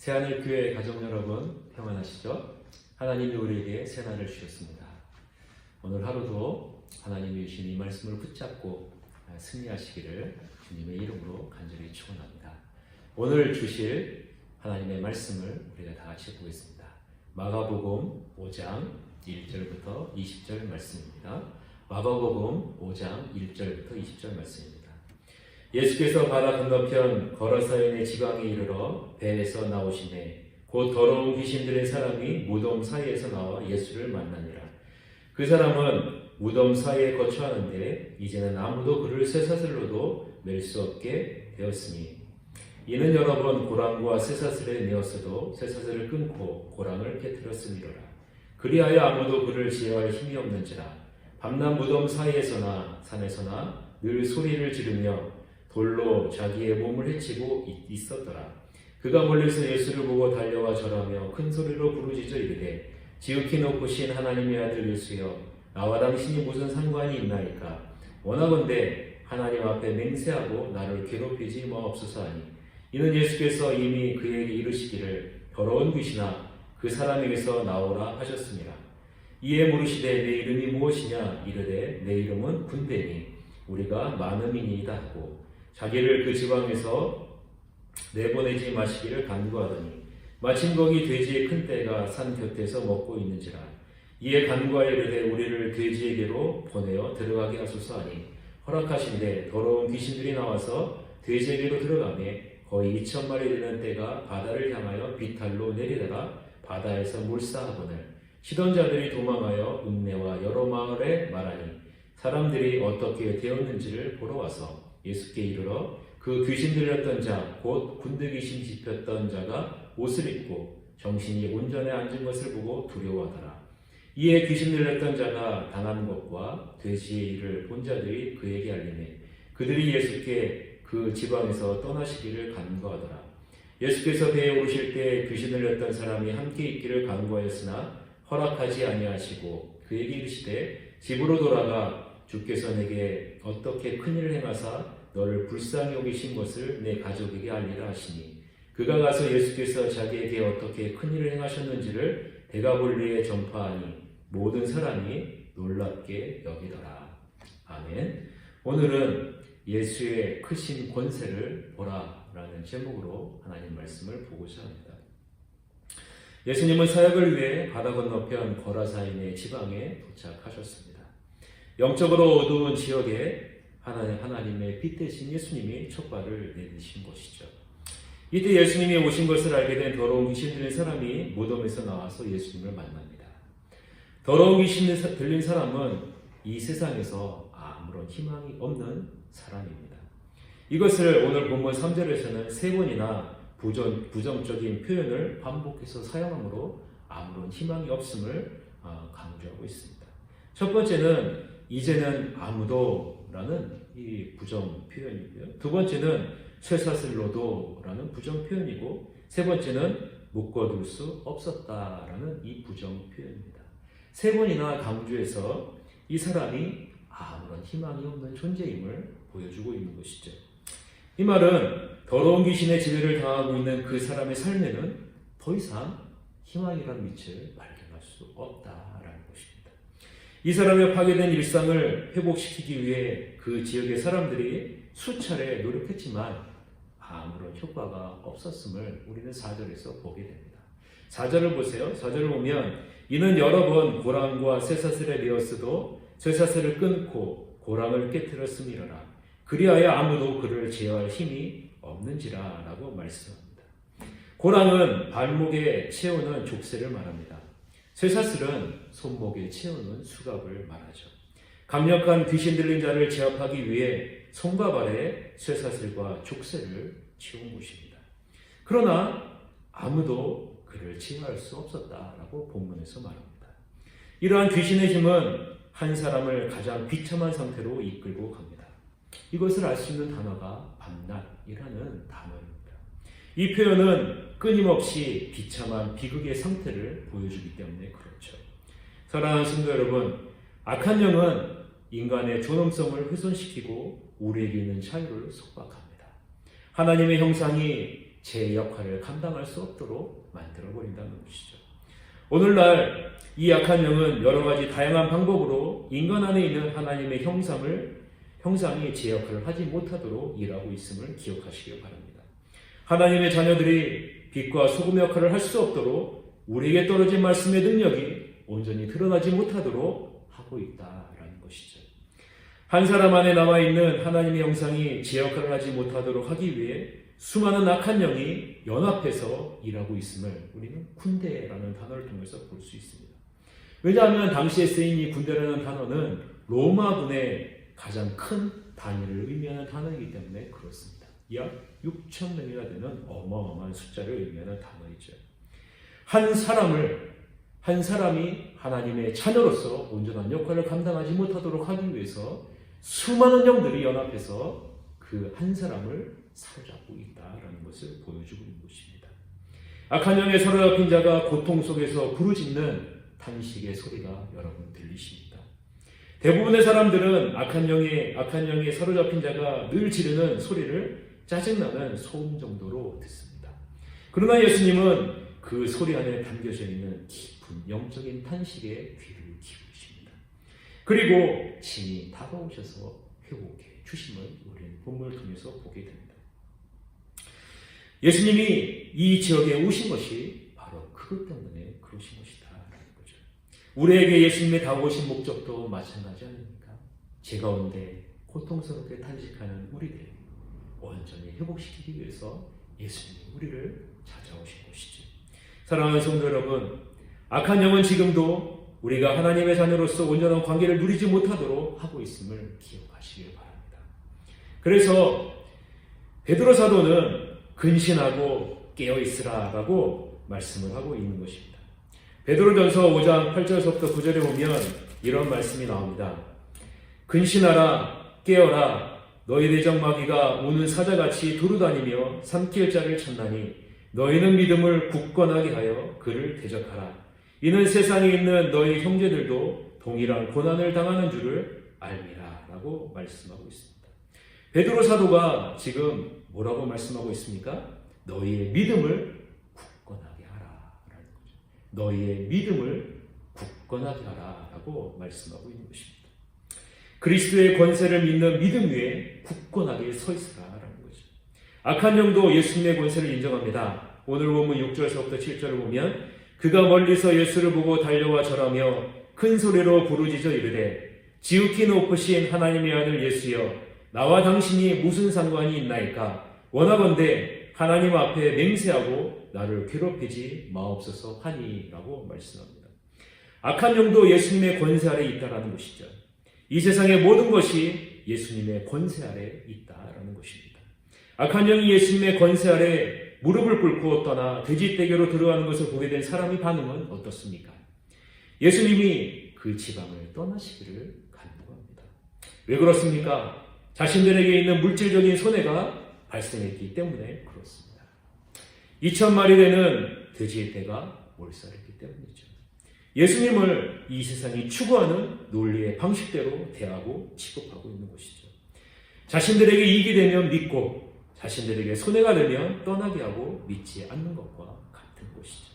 새하늘교회 가족 여러분 평안하시죠? 하나님이 우리에게 새날을 주셨습니다. 오늘 하루도 하나님이 주신 이 말씀을 붙잡고 승리하시기를 주님의 이름으로 간절히 축원합니다. 오늘 주실 하나님의 말씀을 우리가 다 같이 보겠습니다. 마가복음 5장 1절부터 20절 말씀입니다. 마가복음 5장 1절부터 20절 말씀입니다. 예수께서 바다 건너편 거라사인의 지방에 이르러 배에서 나오시매 곧 더러운 귀신 들린 사람이 무덤 사이에서 나와 예수를 만나니라. 그 사람은 무덤 사이에 거처하는데 이제는 아무도 그를 쇠사슬로도 맬 수 없게 되었으니 이는 여러 번 고랑과 쇠사슬에 메었어도 쇠사슬을 끊고 고랑을 깨뜨렸음이로라. 그리하여 아무도 그를 제어할 힘이 없는지라. 밤낮 무덤 사이에서나 산에서나 늘 소리를 지르며 돌로 자기의 몸을 해치고 있었더라. 그가 멀리서 예수를 보고 달려와 절하며 큰 소리로 부르짖어 이르되 지극히 높으신 하나님의 아들 예수여, 나와 당신이 무슨 상관이 있나이까? 원하건대 하나님 앞에 맹세하고 나를 괴롭히지 마옵소서 하니, 이는 예수께서 이미 그에게 이르시기를 더러운 귀신아 그 사람에게서 나오라 하셨습니다. 이에 물으시되 내 이름이 무엇이냐? 이르되 내 이름은 군대니 우리가 많음이니이다 하고 자기를 그 지방에서 내보내지 마시기를 간구하더니 마침 거기 돼지의 큰 떼가 산 곁에서 먹고 있는지라. 이에 간구하여 이르되 우리를 돼지에게로 보내어 들어가게 하소서 하니 허락하신대 더러운 귀신들이 나와서 돼지에게로 들어가매 거의 2,000마리 되는 떼가 바다를 향하여 비탈로 내리다가 바다에서 물사하거늘 시던 자들이 도망하여 읍내와 여러 마을에 말하니 사람들이 어떻게 되었는지를 보러 와서 예수께 이르러 그 귀신 들렸던 자 곧 군대 귀신 짚혔던 자가 옷을 입고 정신이 온전에 앉은 것을 보고 두려워하더라. 이에 귀신 들렸던 자가 당한 것과 돼지의 일을 본 자들이 그에게 알리매 그들이 예수께 그 지방에서 떠나시기를 간구하더라. 예수께서 배에 오르실 때 귀신 들렸던 사람이 함께 있기를 간구하였으나 허락하지 아니하시고 그에게 이르시되 집으로 돌아가 주께서 내게 어떻게 큰일을 행하사 너를 불쌍히 여기신 것을 내 가족에게 알리라 하시니 그가 가서 예수께서 자기에게 어떻게 큰일을 행하셨는지를 데가볼리에 전파하니 모든 사람이 놀랍게 여기더라. 아멘. 오늘은 예수의 크신 권세를 보라 라는 제목으로 하나님 말씀을 보고자 합니다. 예수님은 사역을 위해 바다 건너편 거라사인의 지방에 도착하셨습니다. 영적으로 어두운 지역에 하나님의 빛 대신 예수님이 첫 발을 내디신 것이죠. 이때 예수님이 오신 것을 알게 된 더러운 귀신 들린 사람이 무덤에서 나와서 예수님을 만납니다. 더러운 귀신 들린 사람은 이 세상에서 아무런 희망이 없는 사람입니다. 이것을 오늘 본문 3절에서는 세 번이나 부정적인 표현을 반복해서 사용함으로 아무런 희망이 없음을 강조하고 있습니다. 첫 번째는 이제는 아무도 라는 이 부정 표현이고요. 두 번째는 쇠사슬로도 라는 부정 표현이고 세 번째는 묶어둘 수 없었다라는 이 부정 표현입니다. 세 번이나 강조해서 이 사람이 아무런 희망이 없는 존재임을 보여주고 있는 것이죠. 이 말은 더러운 귀신의 지배를 당하고 있는 그 사람의 삶에는 더 이상 희망이라는 빛을 발견할 수 없다라는 것입니다. 이 사람의 파괴된 일상을 회복시키기 위해 그 지역의 사람들이 수차례 노력했지만 아무런 효과가 없었음을 우리는 4절에서 보게 됩니다. 4절을 보세요. 4절을 보면 이는 여러 번 고랑과 쇠사슬에 메었어도 쇠사슬을 끊고 고랑을 깨뜨렸음이로라. 그리하여 아무도 그를 제어할 힘이 없는지라 라고 말씀합니다. 고랑은 발목에 채우는 족쇄를 말합니다. 쇠사슬은 손목에 채우는 수갑을 말하죠. 강력한 귀신 들린 자를 제압하기 위해 손과 발에 쇠사슬과 족쇄를 채운 것입니다. 그러나 아무도 그를 제어할 수 없었다라고 본문에서 말합니다. 이러한 귀신의 힘은 한 사람을 가장 비참한 상태로 이끌고 갑니다. 이것을 알 수 있는 단어가 밤낮이라는 단어입니다. 이 표현은 끊임없이 비참한 비극의 상태를 보여주기 때문에 그렇죠. 사랑하는 성도 여러분, 악한 영은 인간의 존엄성을 훼손시키고 우리에게 있는 자유를 속박합니다. 하나님의 형상이 제 역할을 감당할 수 없도록 만들어버린다는 것이죠. 오늘날 이 악한 영은 여러 가지 다양한 방법으로 인간 안에 있는 하나님의 형상이 제 역할을 하지 못하도록 일하고 있음을 기억하시기 바랍니다. 하나님의 자녀들이 빛과 소금 역할을 할 수 없도록 우리에게 떨어진 말씀의 능력이 온전히 드러나지 못하도록 하고 있다라는 것이죠. 한 사람 안에 남아있는 하나님의 형상이 제 역할을 하지 못하도록 하기 위해 수많은 악한 영이 연합해서 일하고 있음을 우리는 군대라는 단어를 통해서 볼 수 있습니다. 왜냐하면 당시에 쓰인 이 군대라는 단어는 로마군의 가장 큰 단위를 의미하는 단어이기 때문에 그렇습니다. 약 6천 명이나 되는 어마어마한 숫자를 의미하는 단어이죠. 한 사람이 하나님의 자녀로서 온전한 역할을 감당하지 못하도록 하기 위해서 수많은 영들이 연합해서 그 한 사람을 사로잡고 있다라는 것을 보여주고 있는 것입니다. 악한 영에 사로잡힌 자가 고통 속에서 부르짖는 탄식의 소리가 여러분 들리십니까? 대부분의 사람들은 악한 영에 사로잡힌 자가 늘 지르는 소리를 짜증나는 소음 정도로 듣습니다. 그러나 예수님은 그 소리 안에 담겨져 있는 깊은 영적인 탄식에 귀를 기울이십니다. 그리고 친히 다가오셔서 회복해 주심을 우리는 본문을 통해서 보게 됩니다. 예수님이 이 지역에 오신 것이 바로 그것 때문에 그러신 것이다라는 거죠. 우리에게 예수님의 다가오신 목적도 마찬가지 아닙니까? 제 가운데 고통스럽게 탄식하는 우리들 온전히 회복시키기 위해서 예수님이 우리를 찾아오신 것이죠. 사랑하는 성도 여러분, 악한 영은 지금도 우리가 하나님의 자녀로서 온전한 관계를 누리지 못하도록 하고 있음을 기억하시길 바랍니다. 그래서 베드로 사도는 근신하고 깨어있으라라고 말씀을 하고 있는 것입니다. 베드로전서 5장 8절서부터 9절에 보면 이런 말씀이 나옵니다. 근신하라, 깨어라, 너희 내적 마귀가 우는 사자같이 두루다니며 삼킬 자를 찾나니 너희는 믿음을 굳건하게 하여 그를 대적하라. 이는 세상에 있는 너희 형제들도 동일한 고난을 당하는 줄을 알미라 라고 말씀하고 있습니다. 베드로 사도가 지금 뭐라고 말씀하고 있습니까? 너희의 믿음을 굳건하게 하라 라는 거죠. 너희의 믿음을 굳건하게 하라 라고 말씀하고 있는 것입니다. 그리스도의 권세를 믿는 믿음 위에 굳건하게 서 있으라라는 거죠. 악한 영도 예수님의 권세를 인정합니다. 오늘 본문 6절서부터 7절을 보면 그가 멀리서 예수를 보고 달려와 절하며 큰 소리로 부르짖어 이르되 지극히 높으신 하나님의 아들 예수여 나와 당신이 무슨 상관이 있나이까 원하건대 하나님 앞에 맹세하고 나를 괴롭히지 마옵소서 하니라고 말씀합니다. 악한 영도 예수님의 권세 아래 있다라는 것이죠. 이 세상의 모든 것이 예수님의 권세 아래 있다라는 것입니다. 악한 영이 예수님의 권세 아래 무릎을 꿇고 떠나 돼지떼개로 들어가는 것을 보게 된 사람의 반응은 어떻습니까? 예수님이 그 지방을 떠나시기를 간구합니다. 왜 그렇습니까? 자신들에게 있는 물질적인 손해가 발생했기 때문에 그렇습니다. 2,000마리 되는 돼지떼가 몰살했기 때문이죠. 예수님을 이 세상이 추구하는 논리의 방식대로 대하고 취급하고 있는 것이죠. 자신들에게 이익이 되면 믿고 자신들에게 손해가 되면 떠나게 하고 믿지 않는 것과 같은 것이죠.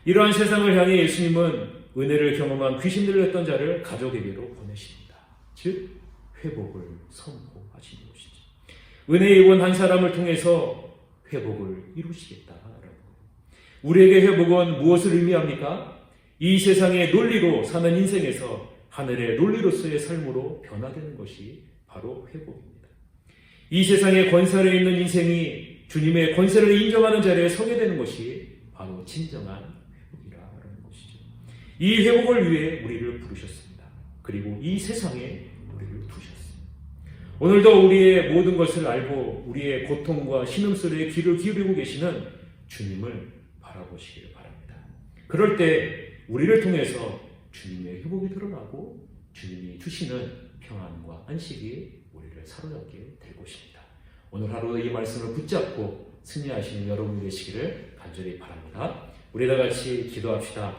이러한 세상을 향해 예수님은 은혜를 경험한 귀신 들렸던 자를 가족에게로 보내십니다. 즉 회복을 선포하시는 것이죠. 은혜의 원 한 사람을 통해서 회복을 이루시겠다라는 거예요. 우리에게 회복은 무엇을 의미합니까? 이 세상의 논리로 사는 인생에서 하늘의 논리로서의 삶으로 변화되는 것이 바로 회복입니다. 이 세상의 권세 아래 있는 인생이 주님의 권세를 인정하는 자리에 서게 되는 것이 바로 진정한 회복이라는 것이죠. 이 회복을 위해 우리를 부르셨습니다. 그리고 이 세상에 우리를 두셨습니다. 오늘도 우리의 모든 것을 알고 우리의 고통과 신음소리에 귀를 기울이고 계시는 주님을 바라보시길 바랍니다. 그럴 때 우리를 통해서 주님의 회복이 드러나고 주님이 주시는 평안과 안식이 우리를 사로잡게 될 것입니다. 오늘 하루 이 말씀을 붙잡고 승리하시는 여러분 되시기를 간절히 바랍니다. 우리 다 같이 기도합시다.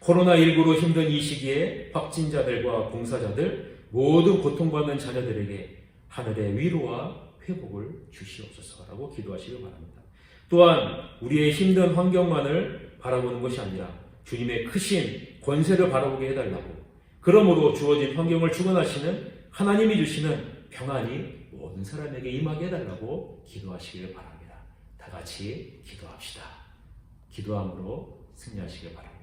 코로나19로 힘든 이 시기에 확진자들과 봉사자들 모든 고통받는 자녀들에게 하늘의 위로와 회복을 주시옵소서라고 기도하시기 바랍니다. 또한 우리의 힘든 환경만을 바라보는 것이 아니라 주님의 크신 권세를 바라보게 해달라고, 그러므로 주어진 환경을 주관하시는 하나님이 주시는 평안이 모든 사람에게 임하게 해달라고 기도하시길 바랍니다. 다 같이 기도합시다. 기도함으로 승리하시길 바랍니다.